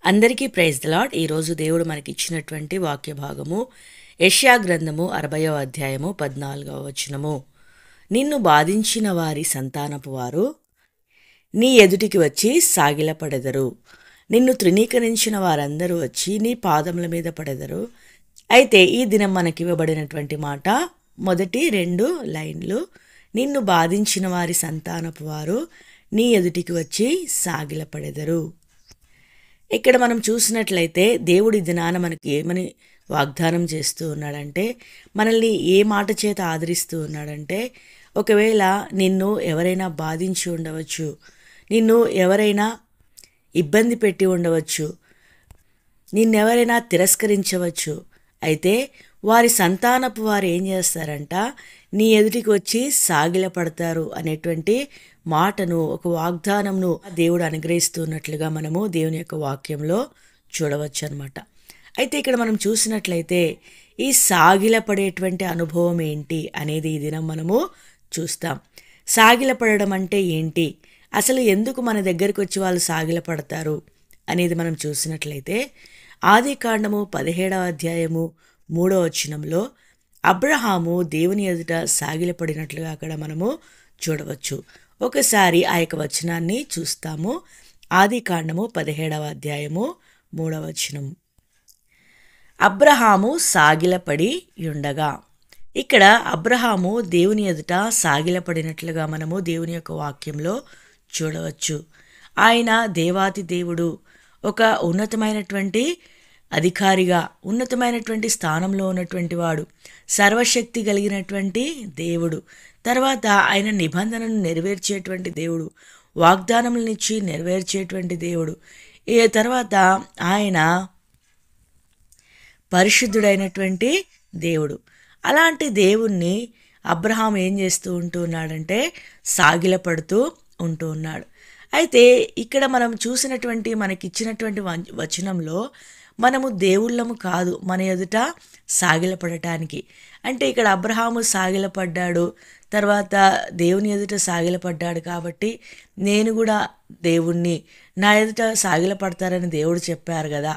అందరికీ praise the lord. ఈరోజు దేవుడు మనకిచ్చినటువంటి వాక్య భాగము యెషయా గ్రంథము 60వ అధ్యాయము 14వ వచనము. నిన్ను బాధించిన వారి సంతానపు వారు నీ ఎదుటికి వచ్చి సాగిలపడెదరు. నిన్ను తృణీకరించిన వారందరూ వచ్చి నీ పాదముల మీద పడెదరు. అయితే ఈ దినం మనకివ్వబడినటువంటి మాట మొదటి 2 లైన్లు, నిన్ను బాధించిన వారి సంతానపు వారు నీ ఎదుటికి వచ్చి సాగిలపడెదరు. ఇక్కడ మనం చూసినట్లయితే దేవుడి దినాన మనకి ఏమని వాగ్దానం చేస్తూ ఉన్నాడంటే, మనల్ని ఏ మాట చేత ఆదరిస్తూ ఉన్నాడంటే, ఒకవేళ నిన్ను ఎవరైనా బాధించి ఉండవచ్చు, నిన్ను ఎవరైనా ఇబ్బంది పెట్టి ఉండవచ్చు, నిన్నెవరైనా తిరస్కరించవచ్చు. అయితే వారి సంతానపు వారు ఏం చేస్తారంట, నీ ఎదుటికి వచ్చి సాగిలపడతారు అనేటువంటి మాటను, ఒక వాగ్దానంను దేవుడు అనుగ్రహిస్తున్నట్లుగా మనము దేవుని యొక్క వాక్యంలో చూడవచ్చు అనమాట. అయితే ఇక్కడ మనం చూసినట్లయితే ఈ సాగిలపడేటువంటి అనుభవం ఏంటి అనేది ఈ దినం మనము చూస్తాం. సాగిలపడడం అంటే ఏంటి, అసలు ఎందుకు మన దగ్గరికి వచ్చి వాళ్ళు సాగిలపడతారు అనేది మనం చూసినట్లయితే ఆదికాండము 17వ అధ్యాయము 3వ వచనంలో అబ్రహాము దేవుని ఎదుట సాగిలపడినట్లుగా అక్కడ మనము చూడవచ్చు. ఒకసారి ఆ యొక్క వచనాన్ని చూస్తాము. ఆదికాండము 17వ అధ్యాయము 3వ వచనం. అబ్రహాము సాగిలపడి ఉండగా, ఇక్కడ అబ్రహాము దేవుని ఎదుట సాగిలపడినట్లుగా మనము దేవుని యొక్క వాక్యంలో చూడవచ్చు. ఆయన దేవాతి దేవుడు, ఒక ఉన్నతమైనటువంటి అధికారిగా, ఉన్నతమైనటువంటి స్థానంలో ఉన్నటువంటి వాడు, సర్వశక్తి కలిగినటువంటి దేవుడు. తర్వాత ఆయన నిబంధనను నెరవేర్చేటువంటి దేవుడు, వాగ్దానములనిచ్చి నెరవేర్చేటువంటి దేవుడు. ఈ తర్వాత ఆయన పరిశుద్ధుడైనటువంటి దేవుడు. అలాంటి దేవుణ్ణి అబ్రహాం ఏం చేస్తూ ఉంటున్నాడంటే సాగిలపడుతూ ఉంటూ ఉన్నాడు. అయితే ఇక్కడ మనం చూసినటువంటి మనకిచ్చినటువంటి వచనంలో మనము దేవుళ్ళము కాదు మన ఎదుట సాగిలపడటానికి. అంటే ఇక్కడ అబ్రహాము సాగిలపడ్డాడు, తర్వాత దేవుని ఎదుట సాగిలపడ్డాడు కాబట్టి నేను కూడా దేవుణ్ణి, నా ఎదుట సాగిలపడతారని దేవుడు చెప్పారు కదా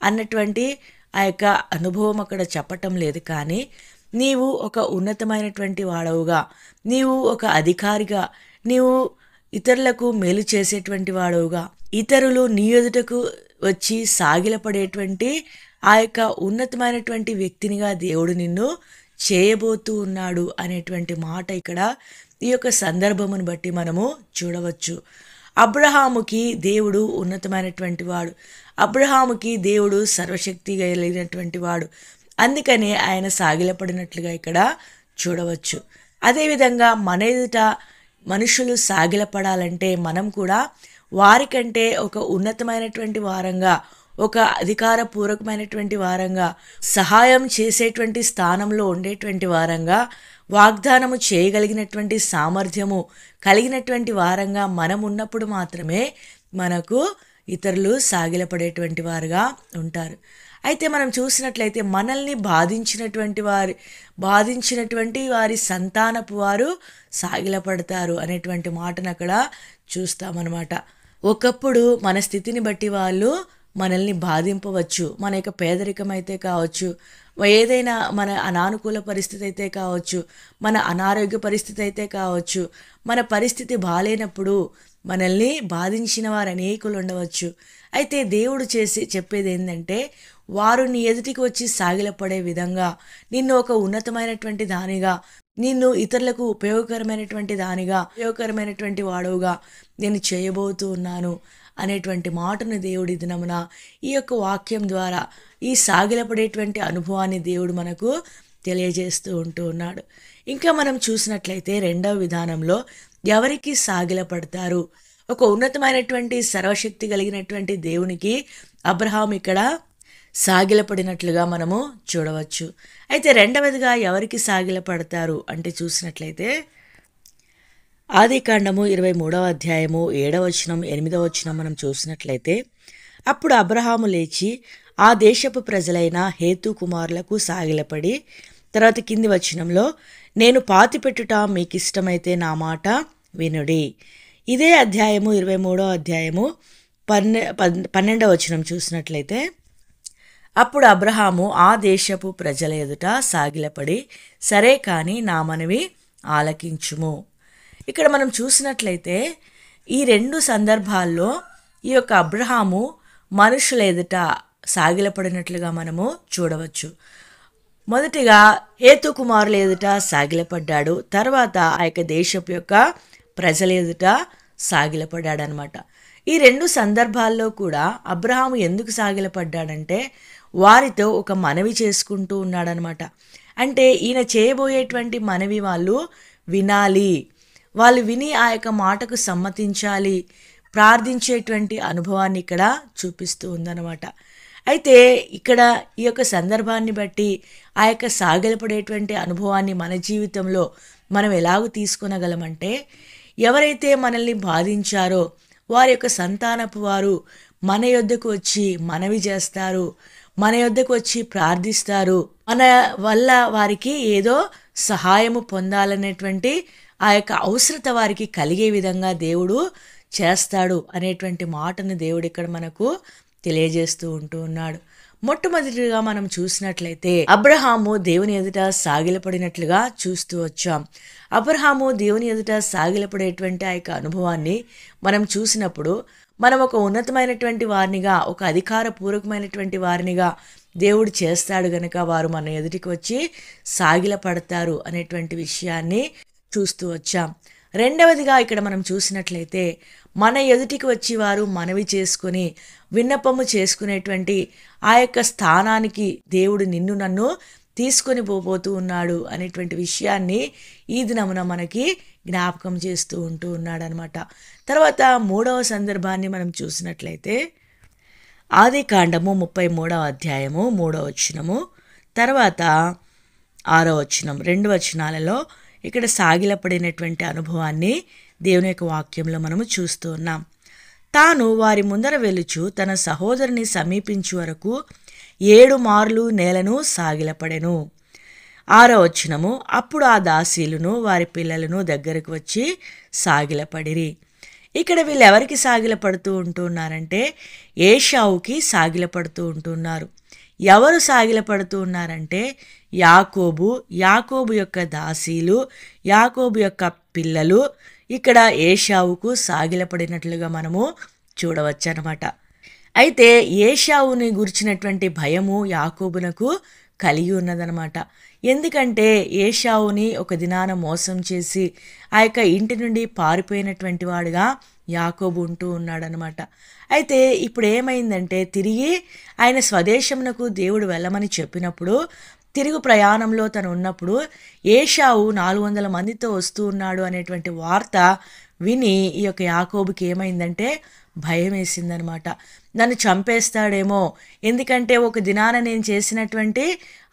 అన్నటువంటి ఆ యొక్క అనుభవం అక్కడ చెప్పటం లేదు. కానీ నీవు ఒక ఉన్నతమైనటువంటి వాడవుగా, నీవు ఒక అధికారిగా, నీవు ఇతరులకు మేలు చేసేటువంటి వాడవుగా, ఇతరులు నీ ఎదుటకు వచ్చి సాగిలపడేటువంటి ఆ యొక్క ఉన్నతమైనటువంటి వ్యక్తినిగా దేవుడు నిన్ను చేయబోతూ ఉన్నాడు అనేటువంటి మాట ఇక్కడ ఈ యొక్క సందర్భమును బట్టి మనము చూడవచ్చు. అబ్రహాముకి దేవుడు ఉన్నతమైనటువంటి వాడు, అబ్రహాముకి దేవుడు సర్వశక్తి కలిగినటువంటి వాడు. అందుకనే ఆయన సాగిలపడినట్లుగా ఇక్కడ చూడవచ్చు. అదేవిధంగా మన ఎదుట మనుషులు సాగిలపడాలంటే మనం కూడా వారికంటే ఒక ఉన్నతమైనటువంటి వారంగా, ఒక అధికారపూర్వకమైనటువంటి వారంగా, సహాయం చేసేటువంటి స్థానంలో ఉండేటువంటి వారంగా, వాగ్దానము చేయగలిగినటువంటి సామర్థ్యము కలిగినటువంటి వారంగా మనం ఉన్నప్పుడు మాత్రమే మనకు ఇతరులు సాగిలపడేటువంటి వారుగా ఉంటారు. అయితే మనం చూసినట్లయితే మనల్ని బాధించినటువంటి వారి సంతానపు వారు సాగిలపడతారు అనేటువంటి మాటను అక్కడ చూస్తామన్నమాట. ఒకప్పుడు మన స్థితిని బట్టి వాళ్ళు మనల్ని బాధింపవచ్చు. మన యొక్క పేదరికం అయితే కావచ్చు, ఏదైనా మన అనానుకూల పరిస్థితి అయితే కావచ్చు, మన అనారోగ్య పరిస్థితి అయితే కావచ్చు, మన పరిస్థితి బాలేనప్పుడు మనల్ని బాధించిన వారు అనేకులు ఉండవచ్చు. అయితే దేవుడు చెప్పేది ఏంటంటే, వారు నీ ఎదుటికి వచ్చి సాగిలపడే విధంగా, నిన్ను ఒక ఉన్నతమైనటువంటి దానిగా, నిన్ను ఇతరులకు ఉపయోగకరమైనటువంటి వాడవుగా నేను చేయబోతూ ఉన్నాను అనేటువంటి మాటను దేవుడి దినమున ఈ యొక్క వాక్యం ద్వారా ఈ సాగిలపడేటువంటి అనుభవాన్ని దేవుడు మనకు తెలియజేస్తూ ఉంటూ ఉన్నాడు. ఇంకా మనం చూసినట్లయితే 2వ విధానంలో ఎవరికి సాగిలపడతారు, ఒక ఉన్నతమైనటువంటి సర్వశక్తి కలిగినటువంటి దేవునికి అబ్రహాం ఇక్కడ సాగిలపడినట్లుగా మనము చూడవచ్చు. అయితే రెండవదిగా ఎవరికి సాగిలపడతారు అంటే చూసినట్లయితే ఆదికాండము 23వ అధ్యాయము 7వ వచనం 8వ వచనం మనం చూసినట్లయితే, అప్పుడు అబ్రహాము లేచి ఆ దేశపు ప్రజలైన హేతు కుమారులకు సాగిలపడి, తర్వాత కింది వచనంలో, నేను పాతిపెట్టుట మీకు ఇష్టమైతే నా మాట వినుడి. ఇదే అధ్యాయము 23వ అధ్యాయము 12వ వచనం చూసినట్లయితే, అప్పుడు అబ్రహాము ఆ దేశపు ప్రజల ఎదుట సాగిలపడి, సరే కాని నా మనవి ఆలకించుము. ఇక్కడ మనం చూసినట్లయితే ఈ 2 సందర్భాల్లో ఈ యొక్క అబ్రహాము మనుషుల ఎదుట సాగిలపడినట్లుగా మనము చూడవచ్చు. మొదటిగా హేతు కుమారుల ఎదుట సాగిలపడ్డాడు, తర్వాత ఆ యొక్క దేశపు యొక్క ప్రజల ఎదుట సాగిలపడ్డాడనమాట. ఈ 2 సందర్భాల్లో కూడా అబ్రహాము ఎందుకు సాగిలపడ్డాడంటే వారితో ఒక మనవి చేసుకుంటూ ఉన్నాడనమాట. అంటే ఈయన చేయబోయేటువంటి మనవి వాళ్ళు వినాలి, వాళ్ళు విని ఆ యొక్క మాటకు సమ్మతించాలి, ప్రార్థించేటువంటి అనుభవాన్ని ఇక్కడ చూపిస్తూ ఉందన్నమాట. అయితే ఇక్కడ ఈ యొక్క సందర్భాన్ని బట్టి ఆ యొక్క సాగిలపడేటువంటి అనుభవాన్ని మన జీవితంలో మనం ఎలాగ తీసుకొనగలమంటే, ఎవరైతే మనల్ని బాధించారో వారి యొక్క సంతానపు వారు మన యొద్దకు వచ్చి మనవి చేస్తారు, మన యొద్దకు వచ్చి ప్రార్థిస్తారు, మన వల్ల వారికి ఏదో సహాయము పొందాలనేటువంటి ఆ యొక్క అవసరత వారికి కలిగే విధంగా దేవుడు చేస్తాడు అనేటువంటి మాటను దేవుడు ఇక్కడ మనకు తెలియజేస్తూ ఉంటూ ఉన్నాడు. మొట్టమొదటిగా మనం చూసినట్లయితే అబ్రహాము దేవుని ఎదుట సాగిలపడినట్లుగా చూస్తూ వచ్చాం. అబ్రహాము దేవుని ఎదుట సాగిలపడేటువంటి ఆ యొక్క అనుభవాన్ని మనం చూసినప్పుడు మనం ఒక ఉన్నతమైనటువంటి వారినిగా, ఒక అధికారపూర్వకమైనటువంటి వారినిగా దేవుడు చేస్తాడు గనుక వారు మన ఎదుటికి వచ్చి సాగిలపడతారు అనేటువంటి విషయాన్ని చూస్తూ వచ్చాం. రెండవదిగా ఇక్కడ మనం చూసినట్లయితే మన ఎదుటికి వచ్చి వారు మనవి చేసుకొని విన్నపము చేసుకునేటువంటి ఆ యొక్క స్థానానికి దేవుడు నిన్ను నన్ను తీసుకొని పోతూ ఉన్నాడు అనేటువంటి విషయాన్ని ఈ దినమున మనకి జ్ఞాపకం చేస్తూ ఉంటూ ఉన్నాడు అనమాట. తర్వాత 3వ సందర్భాన్ని మనం చూసినట్లయితే ఆదికాండము 33వ అధ్యాయము 3వ వచనము, తర్వాత 6వ వచనం, 2 వచనాలలో ఇక్కడ సాగిలపడినటువంటి అనుభవాన్ని దేవుని యొక్క వాక్యంలో మనము చూస్తూ ఉన్నాం. తాను వారి ముందర వెలుచు తన సహోదరుని సమీపించు వరకు 7 మార్లు నేలను సాగిలపడెను. 6వ వచనము, అప్పుడు ఆ దాసీలును వారి పిల్లలను దగ్గరకు వచ్చి సాగిలపడిరి. ఇక్కడ వీళ్ళు ఎవరికి సాగిలపడుతూ ఉంటున్నారంటే ఏశావుకి సాగిలపడుతూ ఉంటున్నారు. ఎవరు సాగిలపడుతూ ఉన్నారంటే యాకోబు యొక్క దాసీలు, యాకోబు యొక్క పిల్లలు ఇక్కడ ఏశావుకు సాగిలపడినట్లుగా మనము చూడవచ్చు అనమాట. అయితే ఏశావుని గురించినటువంటి భయము యాకోబునకు కలిగి ఉన్నదనమాట. ఎందుకంటే ఏశావుని ఒక దినాన మోసం చేసి ఆ యొక్క ఇంటి నుండి పారిపోయినటువంటి వాడుగా యాకోబు ఉంటూ ఉన్నాడనమాట. అయితే ఇప్పుడు ఏమైందంటే తిరిగి ఆయన స్వదేశమునకు దేవుడు వెళ్ళమని చెప్పినప్పుడు తిరుగు ప్రయాణంలో తను ఉన్నప్పుడు ఏశావు 400 మందితో వస్తూ ఉన్నాడు అనేటువంటి వార్త విని ఈ యొక్క యాకోబుకి ఏమైందంటే భయం వేసిందనమాట. నన్ను చంపేస్తాడేమో, ఎందుకంటే ఒక దినాన నేను చేసినటువంటి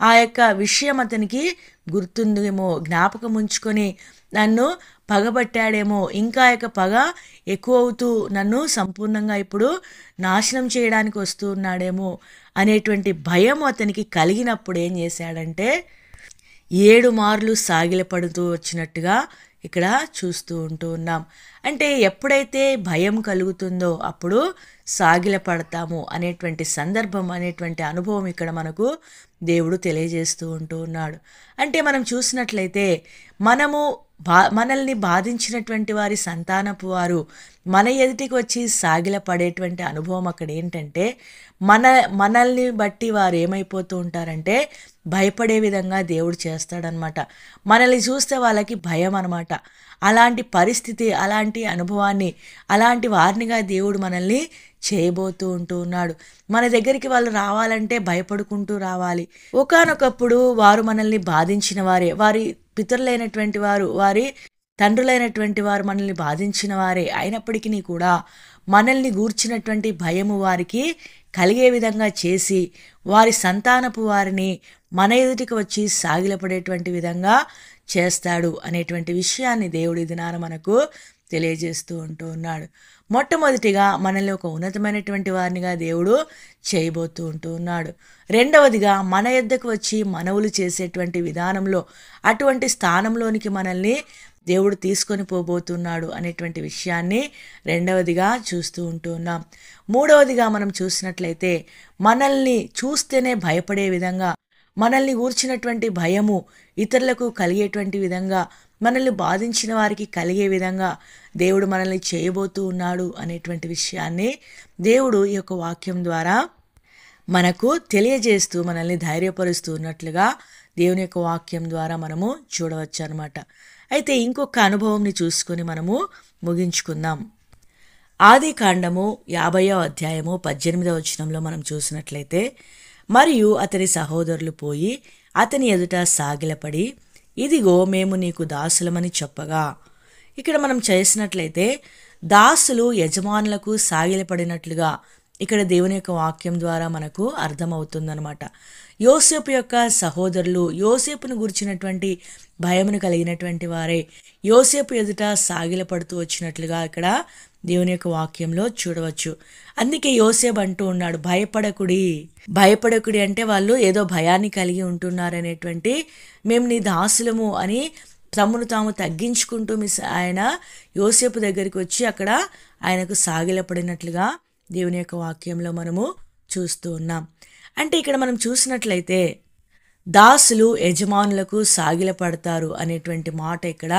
ఆ యొక్క విషయం అతనికి గుర్తుందేమో, జ్ఞాపకం ఉంచుకొని నన్ను పగబట్టాడేమో, ఇంకా యొక్క పగ ఎక్కువ అవుతూ నన్ను సంపూర్ణంగా ఇప్పుడు నాశనం చేయడానికి వస్తూ ఉన్నాడేమో అనేటువంటి భయం అతనికి కలిగినప్పుడు ఏం చేశాడంటే 7 మార్లు సాగిలపడుతూ వచ్చినట్టుగా ఇక్కడ చూస్తూ ఉంటూ ఉన్నాం. అంటే ఎప్పుడైతే భయం కలుగుతుందో అప్పుడు సాగిలపడతాము అనేటువంటి సందర్భం, అనేటువంటి అనుభవం ఇక్కడ మనకు దేవుడు తెలియజేస్తూ ఉంటూ ఉన్నాడు. అంటే మనం చూసినట్లయితే మనల్ని బాధించినటువంటి వారి సంతానపు వారు మన ఎదుటికి వచ్చి సాగిలపడేటువంటి అనుభవం అక్కడ ఏంటంటే మనల్ని బట్టి వారు ఏమైపోతూ ఉంటారంటే భయపడే విధంగా దేవుడు చేస్తాడనమాట. మనల్ని చూస్తే వాళ్ళకి భయం అనమాట. అలాంటి పరిస్థితి, అలాంటి అనుభవాన్ని, అలాంటి వారినిగా దేవుడు మనల్ని చేయబోతూ ఉంటూ ఉన్నాడు. మన దగ్గరికి వాళ్ళు రావాలంటే భయపడుకుంటూ రావాలి. ఒకానొకప్పుడు వారు మనల్ని బాధించిన వారే, వారి పితరులైనటువంటి వారు, వారి తండ్రులైనటువంటి వారు మనల్ని బాధించిన వారే అయినప్పటికీ కూడా మనల్ని గూర్చినటువంటి భయము వారికి కలిగే విధంగా చేసి వారి సంతానపు వారిని మన ఎదుటికి వచ్చి సాగిలపడేటువంటి విధంగా చేస్తాడు అనేటువంటి విషయాన్ని దేవుడి దినాన మనకు తెలియజేస్తూ ఉంటూ ఉన్నాడు. మొట్టమొదటిగా మనల్ని ఒక ఉన్నతమైనటువంటి వారినిగా దేవుడు చేయబోతూ ఉంటూ ఉన్నాడు. రెండవదిగా మన యొద్దకు వచ్చి మనవులు చేసేటువంటి విధానంలో అటువంటి స్థానంలోనికి మనల్ని దేవుడు తీసుకొని పోబోతున్నాడు అనేటువంటి విషయాన్ని రెండవదిగా చూస్తూ ఉంటూ ఉన్నాం. మూడవదిగా మనం చూసినట్లయితే మనల్ని చూస్తేనే భయపడే విధంగా, మనల్ని గూర్చినటువంటి భయము ఇతరులకు కలిగేటువంటి విధంగా, మనల్ని బాధించిన వారికి కలిగే విధంగా దేవుడు మనల్ని చేయబోతూ ఉన్నాడు అనేటువంటి విషయాన్ని దేవుడు ఈ యొక్క వాక్యం ద్వారా మనకు తెలియజేస్తూ మనల్ని ధైర్యపరుస్తూ ఉన్నట్లుగా దేవుని యొక్క వాక్యం ద్వారా మనము చూడవచ్చు అనమాట. అయితే ఇంకొక అనుభవంని చూసుకొని మనము ముగించుకుందాం. ఆది కాండము 50వ అధ్యాయము 18వ వచనంలో మనం చూసినట్లయితే, మరియు అతని సహోదరులు పోయి అతని ఎదుట సాగిలపడి, ఇదిగో మేము నీకు దాసులమని చెప్పగా. ఇక్కడ మనం చేసినట్లయితే దాసులు యజమానులకు సాగిలపడినట్లుగా ఇక్కడ దేవుని యొక్క వాక్యం ద్వారా మనకు అర్థమవుతుందన్నమాట. యోసేపు యొక్క సహోదరులు యోసేపును గురించినటువంటి భయమును కలిగినటువంటి వారే యోసేపు ఎదుట సాగిలపడుతూ వచ్చినట్లుగా ఇక్కడ దేవుని యొక్క వాక్యంలో చూడవచ్చు. అందుకే యోసేపు అంటూ ఉన్నాడు, భయపడకుడి. భయపడకుడి అంటే వాళ్ళు ఏదో భయాన్ని కలిగి ఉంటున్నారనేటువంటి, మేము నీ దాసులము అని తమను తాము తగ్గించుకుంటూ ఆయన యోసేపు దగ్గరికి వచ్చి అక్కడ ఆయనకు సాగిలపడినట్లుగా దేవుని యొక్క వాక్యంలో మనము చూస్తూ ఉన్నాం. అంటే ఇక్కడ మనం చూసినట్లయితే దాసులు యజమానులకు సాగిలపడతారు అనేటువంటి మాట ఇక్కడ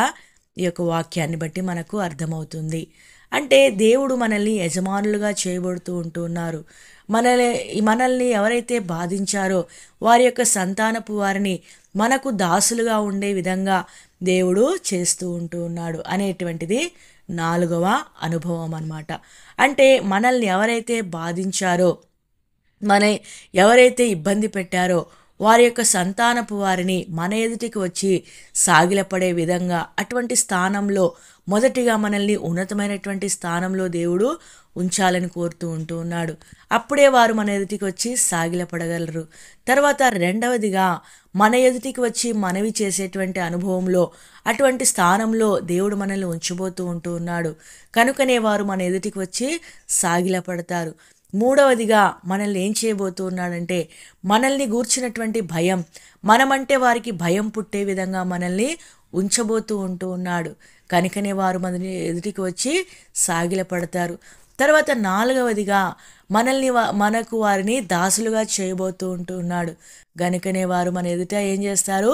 ఈ యొక్క వాక్యాన్ని బట్టి మనకు అర్థమవుతుంది. అంటే దేవుడు మనల్ని యజమానులుగా చేయబడుతూ ఉంటూ ఉన్నారు. మనల్ని ఎవరైతే బాధించారో వారి యొక్క సంతానపు వారిని మనకు దాసులుగా ఉండే విధంగా దేవుడు చేస్తూ ఉంటూ ఉన్నాడు అనేటువంటిది 4వ అనుభవం అన్నమాట. అంటే మనల్ని ఎవరైతే బాధించారో, ఎవరైతే ఇబ్బంది పెట్టారో వారి యొక్క సంతానపు వారిని మన ఎదుటికి వచ్చి సాగిలపడే విధంగా అటువంటి స్థానంలో మొదటిగా మనల్ని ఉన్నతమైనటువంటి స్థానంలో దేవుడు ఉంచాలని కోరుతూ ఉంటూ ఉన్నాడు. అప్పుడే వారు మన ఎదుటికి వచ్చి సాగిలపడగలరు. తర్వాత రెండవదిగా మన ఎదుటికి వచ్చి మనవి చేసేటువంటి అనుభవంలో అటువంటి స్థానంలో దేవుడు మనల్ని ఉంచబోతూ ఉంటూ ఉన్నాడు. కనుకనే వారు మన ఎదుటికి వచ్చి సాగిలపడతారు. మూడవదిగా మనల్ని ఏం చేయబోతూ ఉన్నాడంటే, మనల్ని గూర్చినటువంటి భయం, మనమంటే వారికి భయం పుట్టే విధంగా మనల్ని ఉంచబోతూ ఉంటూ ఉన్నాడు. కనుకనే వారు మన ఎదుటికి వచ్చి సాగిలపడతారు. తర్వాత 4వదిగా మనకు వారిని దాసులుగా చేయబోతూ ఉంటూ ఉన్నాడు. గనుకనే వారు మన ఎదుట ఏం చేస్తారు?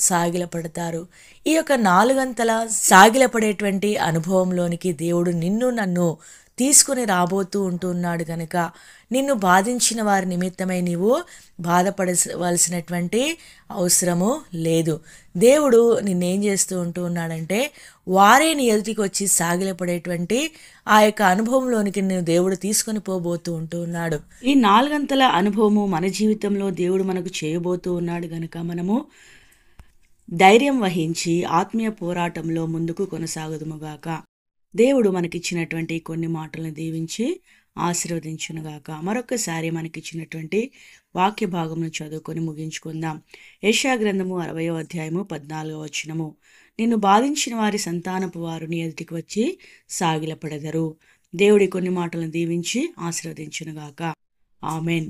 సాగిలపడతారు. ఈ యొక్క 4 అంతల సాగిలపడేటువంటి అనుభవంలోనికి దేవుడు నిన్ను నన్ను తీసుకుని రాబోతూ ఉంటున్నాడు. కనుక నిన్ను బాధించిన వారి నిమిత్తమై నీవు బాధపడవలసినటువంటి అవసరము లేదు. దేవుడు నిన్నేం చేస్తూ ఉంటూ ఉన్నాడంటే, వారే నీ ఎదుటికి వచ్చి సాగిలపడేటువంటి ఆ యొక్క అనుభవంలోనికి నేను దేవుడు తీసుకొని పోబోతూ ఉంటూ ఉన్నాడు. ఈ 4 అంతల అనుభవము మన జీవితంలో దేవుడు మనకు చేయబోతూ ఉన్నాడు. కనుక మనము ధైర్యం వహించి ఆత్మీయ పోరాటంలో ముందుకు కొనసాగుదుముగాక. దేవుడు మనకిచ్చినటువంటి కొన్ని మాటలను దీవించి ఆశీర్వదించునుగాక. మరొకసారి మనకిచ్చినటువంటి వాక్య భాగమును చదువుకొని ముగించుకుందాం. యెషయా గ్రంథము 60వ అధ్యాయము 14వ వచనము, నిన్ను బాధించిన వారి సంతానపు వారు నీ ఎదుటికి వచ్చి సాగిలపడెదరు. దేవుడి కొన్ని మాటలను దీవించి ఆశీర్వదించునుగాక. ఆమెన్.